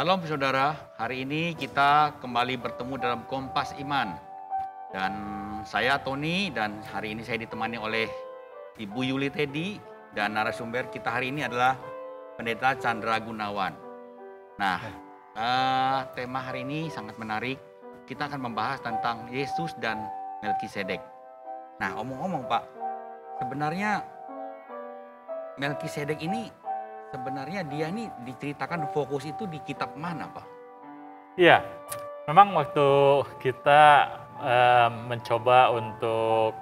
Salam saudara, hari ini kita kembali bertemu dalam Kompas Iman. Dan saya Tony dan hari ini saya ditemani oleh Ibu Yuli Teddy dan narasumber kita hari ini adalah Pendeta Chandra Gunawan. Nah, tema hari ini sangat menarik. Kita akan membahas tentang Yesus dan Melkisedek. Nah, omong-omong Pak, sebenarnya Melkisedek ini sebenarnya dia ini diceritakan fokus itu di kitab mana, Pak? Iya, memang waktu kita mencoba untuk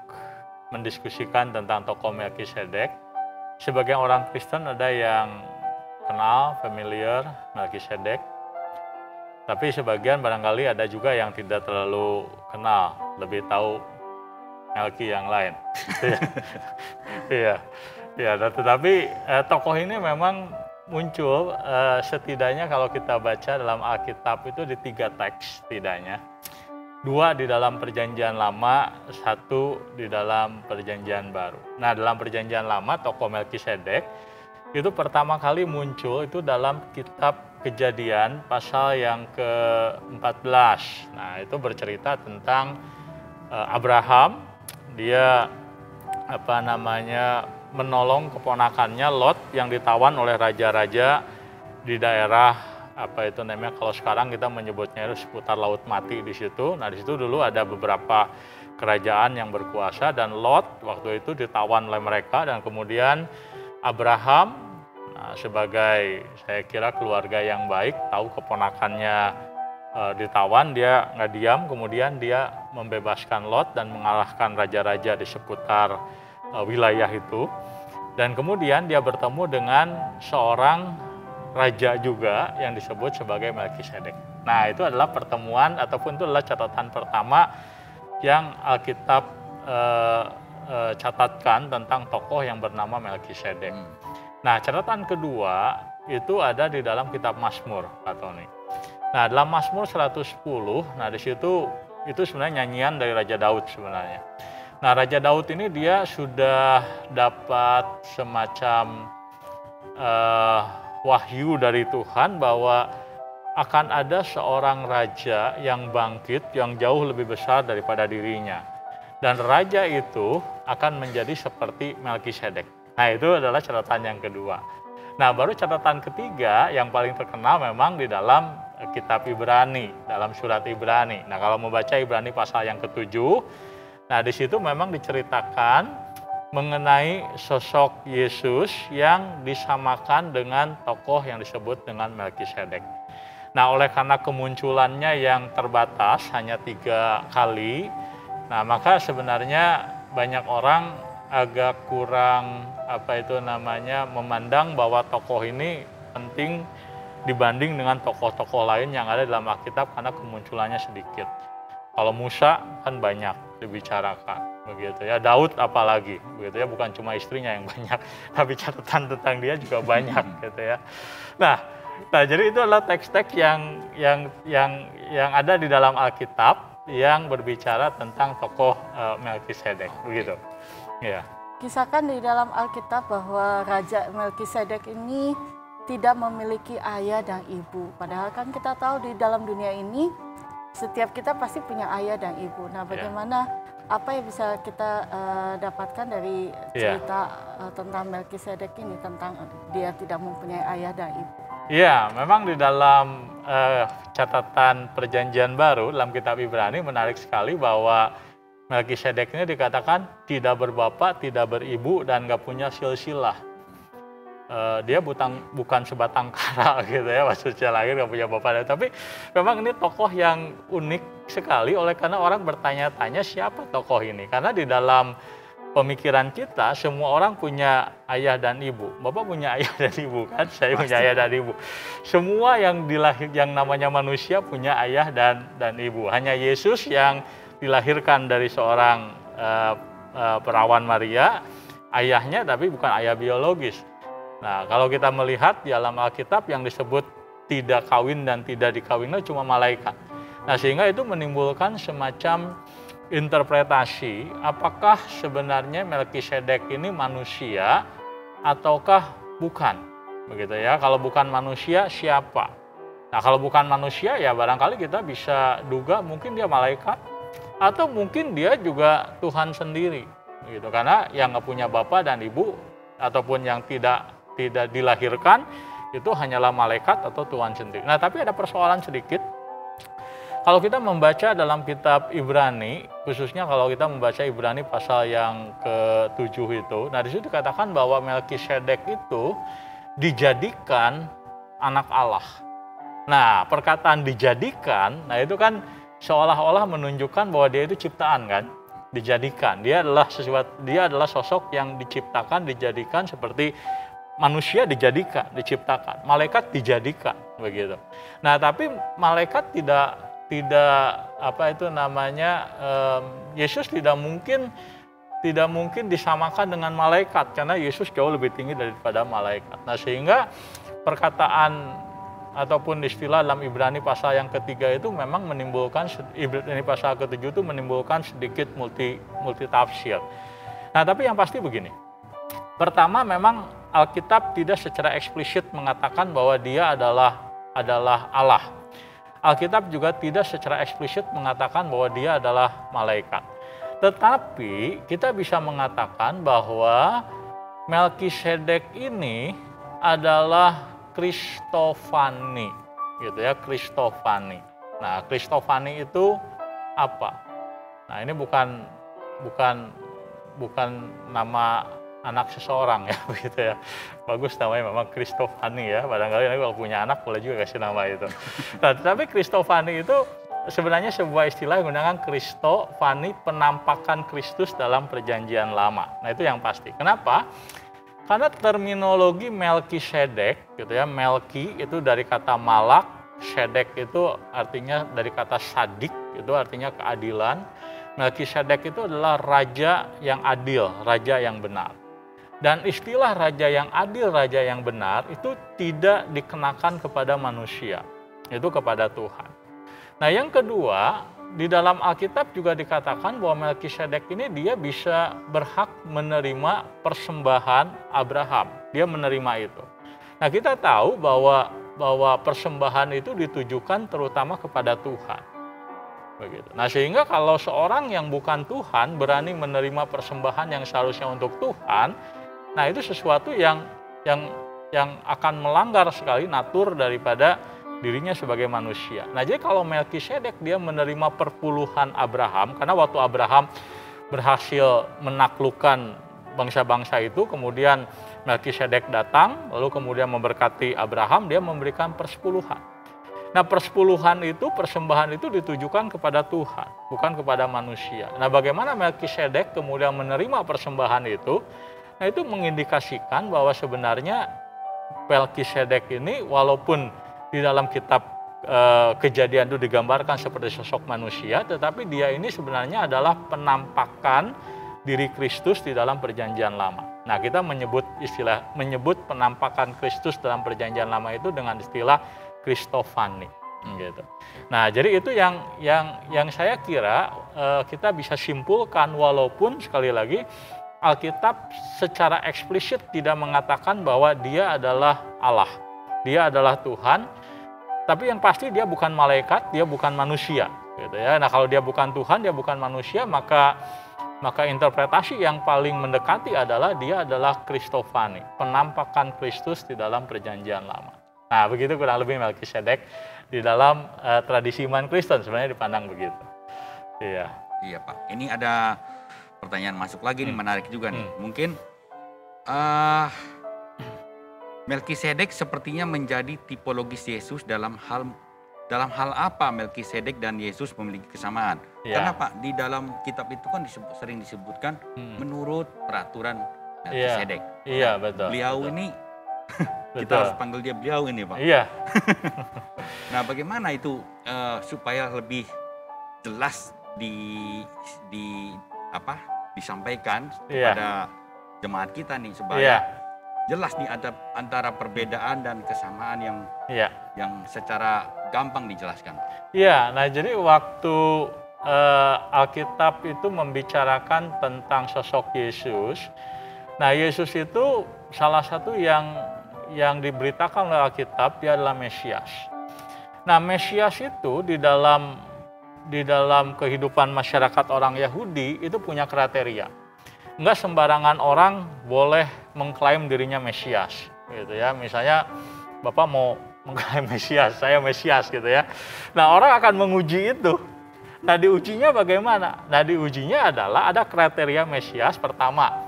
mendiskusikan tentang tokoh Melkisedek, sebagai orang Kristen ada yang kenal, familiar Melkisedek, tapi sebagian barangkali ada juga yang tidak terlalu kenal, lebih tahu Melki yang lain. Iya. Ya, tetapi tokoh ini memang muncul setidaknya kalau kita baca dalam Alkitab itu di 3 teks setidaknya. 2 di dalam Perjanjian Lama, 1 di dalam Perjanjian Baru. Nah, dalam Perjanjian Lama tokoh Melkisedek itu pertama kali muncul itu dalam kitab Kejadian pasal yang ke-14. Nah, itu bercerita tentang Abraham, dia menolong keponakannya Lot yang ditawan oleh raja-raja di daerah kalau sekarang kita menyebutnya itu seputar Laut Mati di situ. Nah, di situ dulu ada beberapa kerajaan yang berkuasa dan Lot waktu itu ditawan oleh mereka dan kemudian Abraham sebagai saya kira keluarga yang baik tahu keponakannya ditawan, dia nggak diam, kemudian dia membebaskan Lot dan mengalahkan raja-raja di seputar wilayah itu, dan kemudian dia bertemu dengan seorang raja juga yang disebut sebagai Melkisedek. Nah, itu adalah pertemuan ataupun itu adalah catatan pertama yang Alkitab catatkan tentang tokoh yang bernama Melkisedek. Nah, catatan kedua itu ada di dalam kitab Mazmur, Pak Tony. Nah, dalam Mazmur 110, nah di situ itu sebenarnya nyanyian dari Raja Daud sebenarnya. Nah, Raja Daud ini dia sudah dapat semacam wahyu dari Tuhan bahwa akan ada seorang raja yang bangkit yang jauh lebih besar daripada dirinya. Dan raja itu akan menjadi seperti Melkisedek. Nah, itu adalah catatan yang kedua. Nah, baru catatan ketiga yang paling terkenal memang di dalam kitab Ibrani, dalam surat Ibrani. Nah, kalau membaca Ibrani pasal yang ke-7, nah, di situ memang diceritakan mengenai sosok Yesus yang disamakan dengan tokoh yang disebut dengan Melkisedek. Nah, oleh karena kemunculannya yang terbatas, hanya 3 kali, nah maka sebenarnya banyak orang agak kurang memandang bahwa tokoh ini penting dibanding dengan tokoh-tokoh lain yang ada dalam Alkitab karena kemunculannya sedikit. Kalau Musa kan banyak dibicarakan, begitu ya. Daud apalagi, begitu ya. Bukan cuma istrinya yang banyak, tapi catatan tentang dia juga banyak, gitu ya. Nah, jadi itu adalah teks-teks yang ada di dalam Alkitab yang berbicara tentang tokoh Melkisedek, begitu. Ya. Kisahkan di dalam Alkitab bahwa Raja Melkisedek ini tidak memiliki ayah dan ibu. Padahal kan kita tahu di dalam dunia ini setiap kita pasti punya ayah dan ibu. Nah, bagaimana apa yang bisa kita dapatkan dari cerita tentang Melkisedek ini, tentang dia tidak mempunyai ayah dan ibu? Iya, memang di dalam catatan Perjanjian Baru dalam kitab Ibrani menarik sekali bahwa Melkisedek ini dikatakan tidak berbapak, tidak beribu, dan nggak punya silsilah. Dia bukan sebatang kara gitu ya, maksudnya lahir nggak punya bapak. Tapi memang ini tokoh yang unik sekali oleh karena orang bertanya-tanya siapa tokoh ini. Karena di dalam pemikiran kita semua orang punya ayah dan ibu. Bapak punya ayah dan ibu kan, saya punya ayah dan ibu. Semua yang namanya manusia punya ayah dan ibu. Hanya Yesus yang dilahirkan dari seorang perawan Maria, ayahnya tapi bukan ayah biologis. Nah, kalau kita melihat di dalam Alkitab yang disebut tidak kawin dan tidak dikawinkan cuma malaikat. Nah, sehingga itu menimbulkan semacam interpretasi apakah sebenarnya Melkisedek ini manusia ataukah bukan. Begitu ya. Kalau bukan manusia siapa? Nah, kalau bukan manusia ya barangkali kita bisa duga mungkin dia malaikat atau mungkin dia juga Tuhan sendiri gitu. Karena yang nggak punya bapak dan ibu ataupun yang tidak dilahirkan itu hanyalah malaikat atau Tuhan sendiri. Nah, tapi ada persoalan sedikit. Kalau kita membaca dalam kitab Ibrani, khususnya kalau kita membaca Ibrani pasal yang ke-7 itu, nah di situ dikatakan bahwa Melkisedek itu dijadikan anak Allah. Nah, perkataan dijadikan, nah itu kan seolah-olah menunjukkan bahwa dia itu ciptaan kan, dijadikan. Dia adalah sosok yang diciptakan, dijadikan seperti manusia diciptakan, malaikat dijadikan begitu. Nah, tapi malaikat tidak Yesus tidak mungkin disamakan dengan malaikat karena Yesus jauh lebih tinggi daripada malaikat. Nah, sehingga perkataan ataupun istilah dalam Ibrani pasal yang ketiga itu memang menimbulkan, Ibrani pasal ke-7 itu menimbulkan sedikit multi tafsir. Nah, tapi yang pasti begini. Pertama, memang Alkitab tidak secara eksplisit mengatakan bahwa dia adalah Allah. Alkitab juga tidak secara eksplisit mengatakan bahwa dia adalah malaikat. Tetapi kita bisa mengatakan bahwa Melkisedek ini adalah Kristofani, gitu ya, Kristofani. Nah, Kristofani itu apa? Nah, ini bukan nama anak seseorang ya, begitu ya. Bagus namanya memang Kristofani ya. Barangkali kalau punya anak boleh juga kasih nama itu. Nah, tapi Kristofani itu sebenarnya sebuah istilah yang menggunakan Kristofani, penampakan Kristus dalam Perjanjian Lama. Nah, itu yang pasti. Kenapa? Karena terminologi Melkisedek, gitu ya, Melki itu dari kata malak, Sedek itu artinya dari kata sadik, itu artinya keadilan. Melkisedek itu adalah raja yang adil, raja yang benar. Dan istilah raja yang adil, raja yang benar itu tidak dikenakan kepada manusia, itu kepada Tuhan. Nah, yang kedua, di dalam Alkitab juga dikatakan bahwa Melkisedek ini dia bisa berhak menerima persembahan Abraham. Dia menerima itu. Nah, kita tahu bahwa persembahan itu ditujukan terutama kepada Tuhan. Begitu. Nah, sehingga kalau seorang yang bukan Tuhan berani menerima persembahan yang seharusnya untuk Tuhan, nah itu sesuatu yang akan melanggar sekali natur daripada dirinya sebagai manusia. Nah, jadi kalau Melkisedek dia menerima perpuluhan Abraham, karena waktu Abraham berhasil menaklukkan bangsa-bangsa itu, kemudian Melkisedek datang, lalu kemudian memberkati Abraham, dia memberikan persepuluhan. Nah, persepuluhan itu, persembahan itu ditujukan kepada Tuhan, bukan kepada manusia. Nah, bagaimana Melkisedek kemudian menerima persembahan itu? Nah, itu mengindikasikan bahwa sebenarnya Melkisedek ini walaupun di dalam kitab Kejadian itu digambarkan seperti sosok manusia, tetapi dia ini sebenarnya adalah penampakan diri Kristus di dalam Perjanjian Lama. Nah, kita menyebut penampakan Kristus dalam Perjanjian Lama itu dengan istilah Kristofani, gitu. Nah, jadi itu yang saya kira kita bisa simpulkan, walaupun sekali lagi Alkitab secara eksplisit tidak mengatakan bahwa dia adalah Allah, dia adalah Tuhan. Tapi yang pasti dia bukan malaikat, dia bukan manusia, gitu ya. Nah, kalau dia bukan Tuhan, dia bukan manusia, maka interpretasi yang paling mendekati adalah dia adalah Kristofani, penampakan Kristus di dalam Perjanjian Lama. Nah, begitu kurang lebih Melkisedek di dalam tradisi iman Kristen sebenarnya dipandang begitu. Iya. Iya, Pak. Ini ada pertanyaan masuk lagi nih, menarik juga nih. Mungkin Melkisedek sepertinya menjadi tipologis Yesus dalam hal apa Melkisedek dan Yesus memiliki kesamaan? Ya. Karena Pak, di dalam kitab itu kan sering disebutkan menurut peraturan Melkisedek. Iya, betul. Beliau betul. Ini kita harus panggil dia beliau ini, Pak. Iya. Nah, bagaimana itu supaya lebih jelas disampaikan kepada jemaat kita nih supaya jelas nih ada antara perbedaan dan kesamaan yang secara gampang dijelaskan. Iya, nah jadi waktu Alkitab itu membicarakan tentang sosok Yesus, nah Yesus itu salah satu yang diberitakan oleh Alkitab, dia adalah Mesias. Nah, Mesias itu di dalam kehidupan masyarakat orang Yahudi itu punya kriteria. Enggak sembarangan orang boleh mengklaim dirinya Mesias, gitu ya. Misalnya Bapak mau mengklaim Mesias, saya Mesias gitu ya. Nah, orang akan menguji itu. Nah, diujinya bagaimana? Nah, diujinya adalah ada kriteria Mesias. Pertama,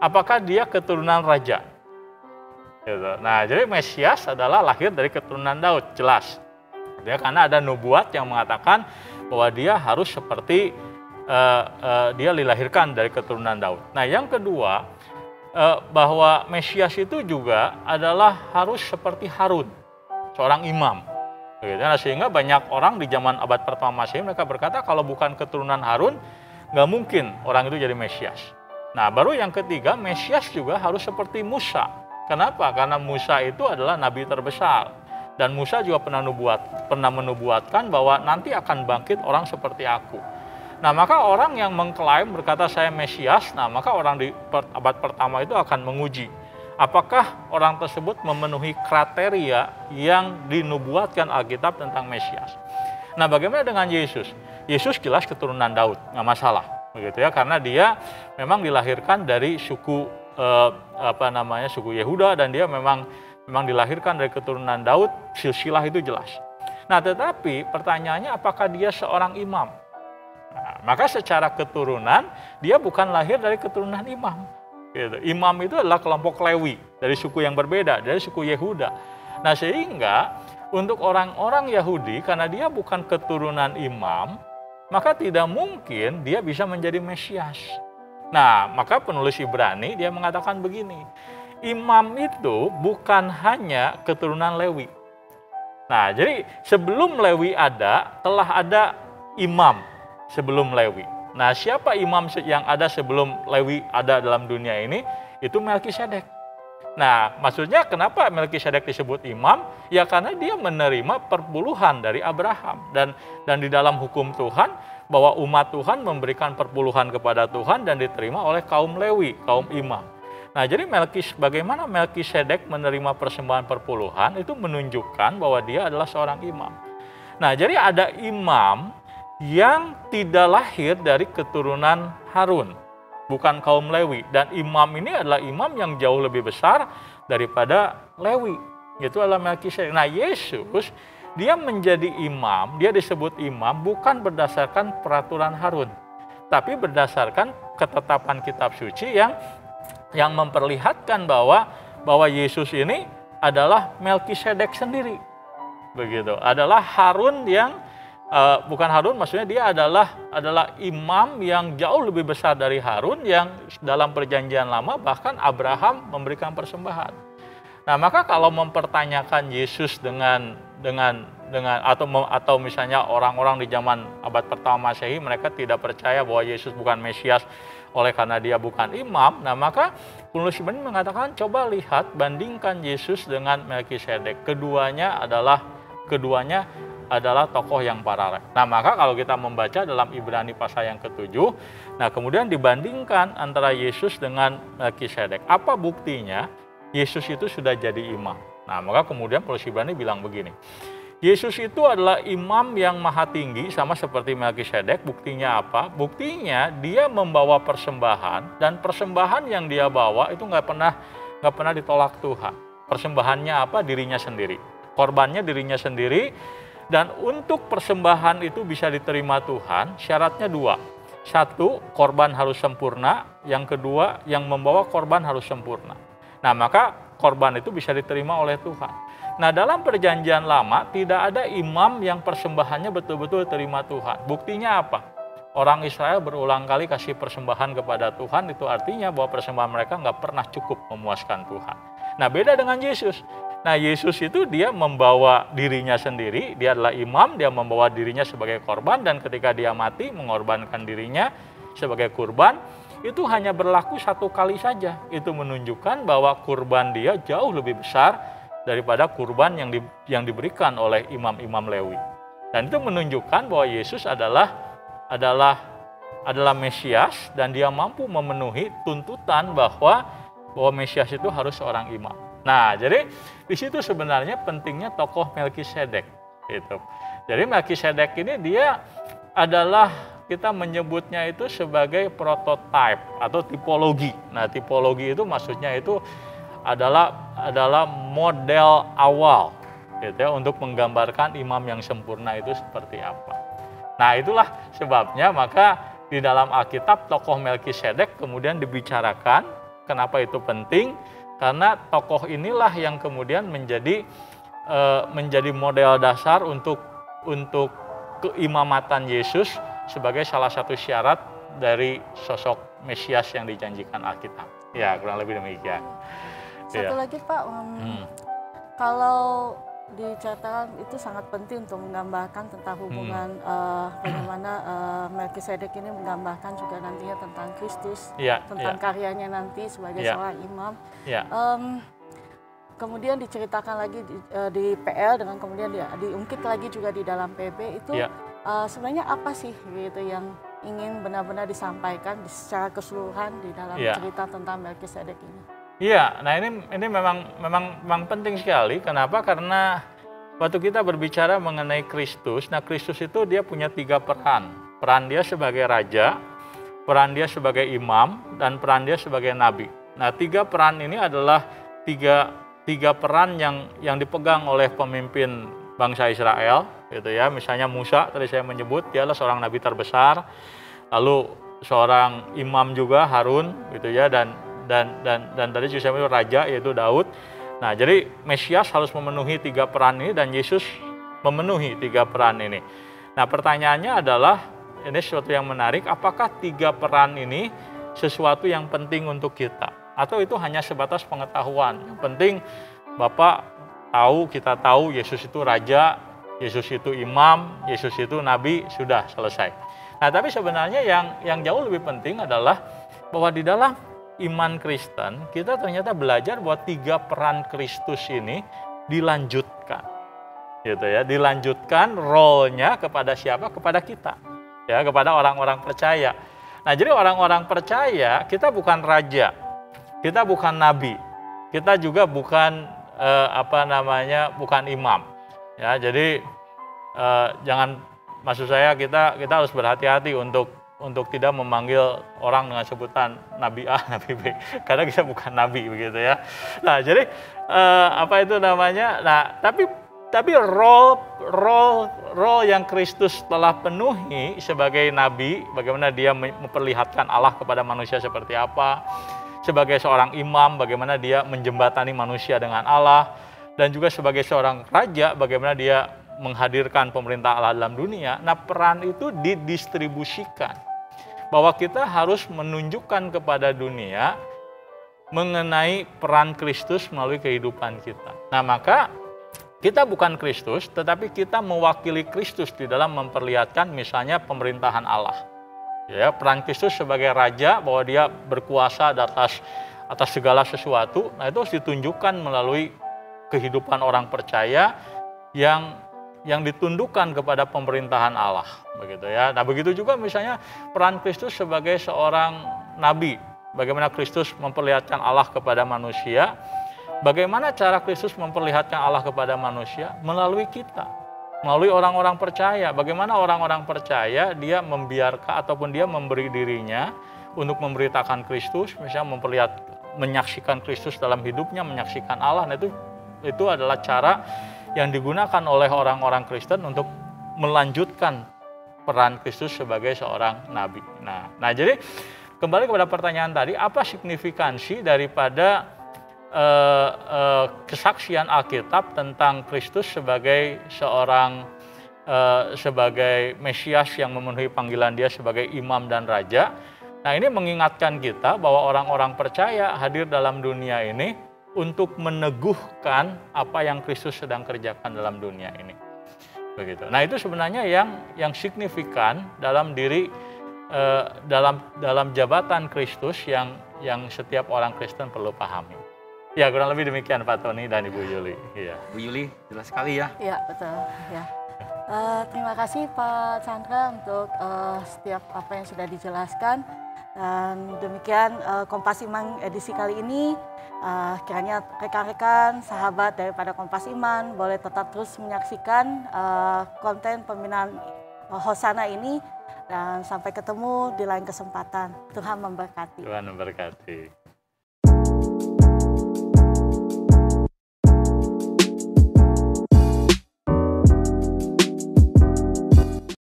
apakah dia keturunan raja? Gitu. Nah, jadi Mesias adalah lahir dari keturunan Daud, jelas. Ya, karena ada nubuat yang mengatakan bahwa dia harus seperti dia dilahirkan dari keturunan Daud. Nah, yang kedua, bahwa Mesias itu juga adalah harus seperti Harun, seorang imam. Nah, sehingga banyak orang di zaman abad pertama Masehi mereka berkata kalau bukan keturunan Harun, nggak mungkin orang itu jadi Mesias. Nah, baru yang ketiga, Mesias juga harus seperti Musa. Kenapa? Karena Musa itu adalah nabi terbesar. Dan Musa juga pernah menubuatkan bahwa nanti akan bangkit orang seperti aku. Nah, maka orang yang mengklaim berkata saya Mesias, nah maka orang di abad pertama itu akan menguji apakah orang tersebut memenuhi kriteria yang dinubuatkan Alkitab tentang Mesias. Nah, bagaimana dengan Yesus? Yesus jelas keturunan Daud, nggak masalah, begitu ya, karena dia memang dilahirkan dari suku suku Yehuda dan dia memang dilahirkan dari keturunan Daud, silsilah itu jelas. Nah, tetapi pertanyaannya apakah dia seorang imam? Nah, maka secara keturunan dia bukan lahir dari keturunan imam. Gitu. Imam itu adalah kelompok Lewi dari suku yang berbeda, dari suku Yehuda. Nah, sehingga untuk orang-orang Yahudi karena dia bukan keturunan imam, maka tidak mungkin dia bisa menjadi Mesias. Nah, maka penulis Ibrani dia mengatakan begini, imam itu bukan hanya keturunan Lewi. Nah, jadi sebelum Lewi ada, telah ada imam sebelum Lewi. Nah, siapa imam yang ada sebelum Lewi ada dalam dunia ini? Itu Melkisedek. Nah, maksudnya kenapa Melkisedek disebut imam? Ya karena dia menerima perpuluhan dari Abraham. Dan di dalam hukum Tuhan, bahwa umat Tuhan memberikan perpuluhan kepada Tuhan dan diterima oleh kaum Lewi, kaum imam. Nah, jadi bagaimana Melkisedek menerima persembahan perpuluhan itu menunjukkan bahwa dia adalah seorang imam. Nah, jadi ada imam yang tidak lahir dari keturunan Harun, bukan kaum Lewi. Dan imam ini adalah imam yang jauh lebih besar daripada Lewi, itu adalah Melkisedek. Nah, Yesus dia menjadi imam, dia disebut imam bukan berdasarkan peraturan Harun, tapi berdasarkan ketetapan kitab suci yang memperlihatkan bahwa Yesus ini adalah Melkisedek sendiri. Begitu. Adalah Harun yang bukan Harun, maksudnya dia adalah imam yang jauh lebih besar dari Harun yang dalam perjanjian lama bahkan Abraham memberikan persembahan. Nah, maka kalau mempertanyakan Yesus dengan atau misalnya orang-orang di zaman abad pertama Masehi mereka tidak percaya bahwa Yesus bukan Mesias oleh karena dia bukan imam, nah maka penulis Ibrani mengatakan coba lihat, bandingkan Yesus dengan Melkisedek. Keduanya adalah tokoh yang paralel. Nah, maka kalau kita membaca dalam Ibrani pasal yang ke-7, nah kemudian dibandingkan antara Yesus dengan Melkisedek. Apa buktinya Yesus itu sudah jadi imam? Nah, maka kemudian penulis Ibrani bilang begini, Yesus itu adalah imam yang maha tinggi sama seperti Melkisedek. Buktinya apa? Buktinya dia membawa persembahan dan persembahan yang dia bawa itu nggak pernah ditolak Tuhan. Persembahannya apa? Dirinya sendiri. Korbannya dirinya sendiri. Dan untuk persembahan itu bisa diterima Tuhan, syaratnya dua. Satu, korban harus sempurna. Yang kedua, yang membawa korban harus sempurna. Nah, maka korban itu bisa diterima oleh Tuhan. Nah, dalam perjanjian lama tidak ada imam yang persembahannya betul-betul diterima Tuhan. Buktinya apa? Orang Israel berulang kali kasih persembahan kepada Tuhan, itu artinya bahwa persembahan mereka nggak pernah cukup memuaskan Tuhan. Nah, beda dengan Yesus. Nah, Yesus itu dia membawa dirinya sendiri, dia adalah imam, dia membawa dirinya sebagai korban, dan ketika dia mati mengorbankan dirinya sebagai kurban, itu hanya berlaku satu kali saja. Itu menunjukkan bahwa kurban dia jauh lebih besar daripada kurban yang diberikan oleh imam-imam Lewi. Dan itu menunjukkan bahwa Yesus adalah Mesias dan dia mampu memenuhi tuntutan bahwa Mesias itu harus seorang imam. Nah, jadi di situ sebenarnya pentingnya tokoh Melkisedek. Gitu. Jadi Melkisedek ini dia adalah kita menyebutnya itu sebagai prototype atau tipologi. Nah, tipologi itu maksudnya itu adalah model awal gitu ya, untuk menggambarkan imam yang sempurna itu seperti apa. Nah, itulah sebabnya maka di dalam Alkitab tokoh Melkisedek kemudian dibicarakan. Kenapa itu penting? Karena tokoh inilah yang kemudian menjadi model dasar untuk keimamatan Yesus sebagai salah satu syarat dari sosok Mesias yang dijanjikan Alkitab. Ya, kurang lebih demikian. Satu lagi Pak, kalau dicatat itu sangat penting untuk menggambarkan tentang hubungan bagaimana Melkisedek ini menggambarkan juga nantinya tentang Kristus, tentang karyanya nanti sebagai seorang imam. Kemudian diceritakan lagi di PL dengan kemudian diungkit lagi juga di dalam PB itu sebenarnya apa sih gitu yang ingin benar-benar disampaikan secara keseluruhan di dalam cerita tentang Melkisedek ini? Iya, nah ini memang penting sekali. Kenapa? Karena waktu kita berbicara mengenai Kristus, nah Kristus itu dia punya 3 peran. Peran dia sebagai raja, peran dia sebagai imam, dan peran dia sebagai nabi. Nah, 3 peran ini adalah tiga peran yang dipegang oleh pemimpin bangsa Israel, gitu ya. Misalnya Musa, tadi saya menyebut dia adalah seorang nabi terbesar. Lalu seorang imam juga Harun, gitu ya, dan tadi saya menyebut raja yaitu Daud. Nah, jadi Mesias harus memenuhi 3 peran ini dan Yesus memenuhi 3 peran ini. Nah, pertanyaannya adalah ini sesuatu yang menarik, apakah 3 peran ini sesuatu yang penting untuk kita atau itu hanya sebatas pengetahuan? Yang penting Bapak tahu, kita tahu Yesus itu raja, Yesus itu imam, Yesus itu nabi, sudah selesai. Nah, tapi sebenarnya yang jauh lebih penting adalah bahwa di dalam iman Kristen, kita ternyata belajar bahwa 3 peran Kristus ini dilanjutkan. Gitu ya, dilanjutkan role-nya kepada siapa? Kepada kita. Ya, kepada orang-orang percaya. Nah, jadi orang-orang percaya, kita bukan raja. Kita bukan nabi. Kita juga bukan bukan imam. Ya, jadi jangan, maksud saya kita harus berhati-hati untuk tidak memanggil orang dengan sebutan Nabi A, Nabi B, karena kita bukan Nabi begitu ya. Nah, jadi Nah, tapi role yang Kristus telah penuhi sebagai Nabi, bagaimana dia memperlihatkan Allah kepada manusia seperti apa, sebagai seorang imam, bagaimana dia menjembatani manusia dengan Allah, dan juga sebagai seorang raja, bagaimana dia menghadirkan pemerintah Allah dalam dunia. Nah, peran itu didistribusikan. Bahwa kita harus menunjukkan kepada dunia mengenai peran Kristus melalui kehidupan kita. Nah, maka kita bukan Kristus, tetapi kita mewakili Kristus di dalam memperlihatkan misalnya pemerintahan Allah. Ya, peran Kristus sebagai raja, bahwa dia berkuasa atas segala sesuatu. Nah, itu harus ditunjukkan melalui kehidupan orang percaya yang ditundukkan kepada pemerintahan Allah, begitu ya. Nah, begitu juga misalnya peran Kristus sebagai seorang nabi, bagaimana Kristus memperlihatkan Allah kepada manusia. Bagaimana cara Kristus memperlihatkan Allah kepada manusia? Melalui kita, melalui orang-orang percaya. Bagaimana orang-orang percaya dia membiarkan ataupun dia memberi dirinya untuk memberitakan Kristus, misalnya menyaksikan Kristus dalam hidupnya, menyaksikan Allah. Nah, itu adalah cara yang digunakan oleh orang-orang Kristen untuk melanjutkan peran Kristus sebagai seorang nabi. Nah, jadi kembali kepada pertanyaan tadi, apa signifikansi daripada kesaksian Alkitab tentang Kristus sebagai sebagai Mesias yang memenuhi panggilan dia sebagai imam dan raja? Nah, ini mengingatkan kita bahwa orang-orang percaya hadir dalam dunia ini untuk meneguhkan apa yang Kristus sedang kerjakan dalam dunia ini. Begitu. Nah, itu sebenarnya yang signifikan dalam diri dalam jabatan Kristus yang setiap orang Kristen perlu pahami. Ya, kurang lebih demikian Pak Tony dan Ibu Yuli. Ya. Bu Yuli, jelas sekali ya. Iya, betul. Ya. Terima kasih Pak Chandra untuk setiap apa yang sudah dijelaskan. Dan demikian Kompas Iman edisi kali ini. Kiranya rekan-rekan, sahabat daripada Kompas Iman boleh tetap terus menyaksikan konten pembinaan Hosana ini, dan sampai ketemu di lain kesempatan. Tuhan memberkati. Tuhan memberkati.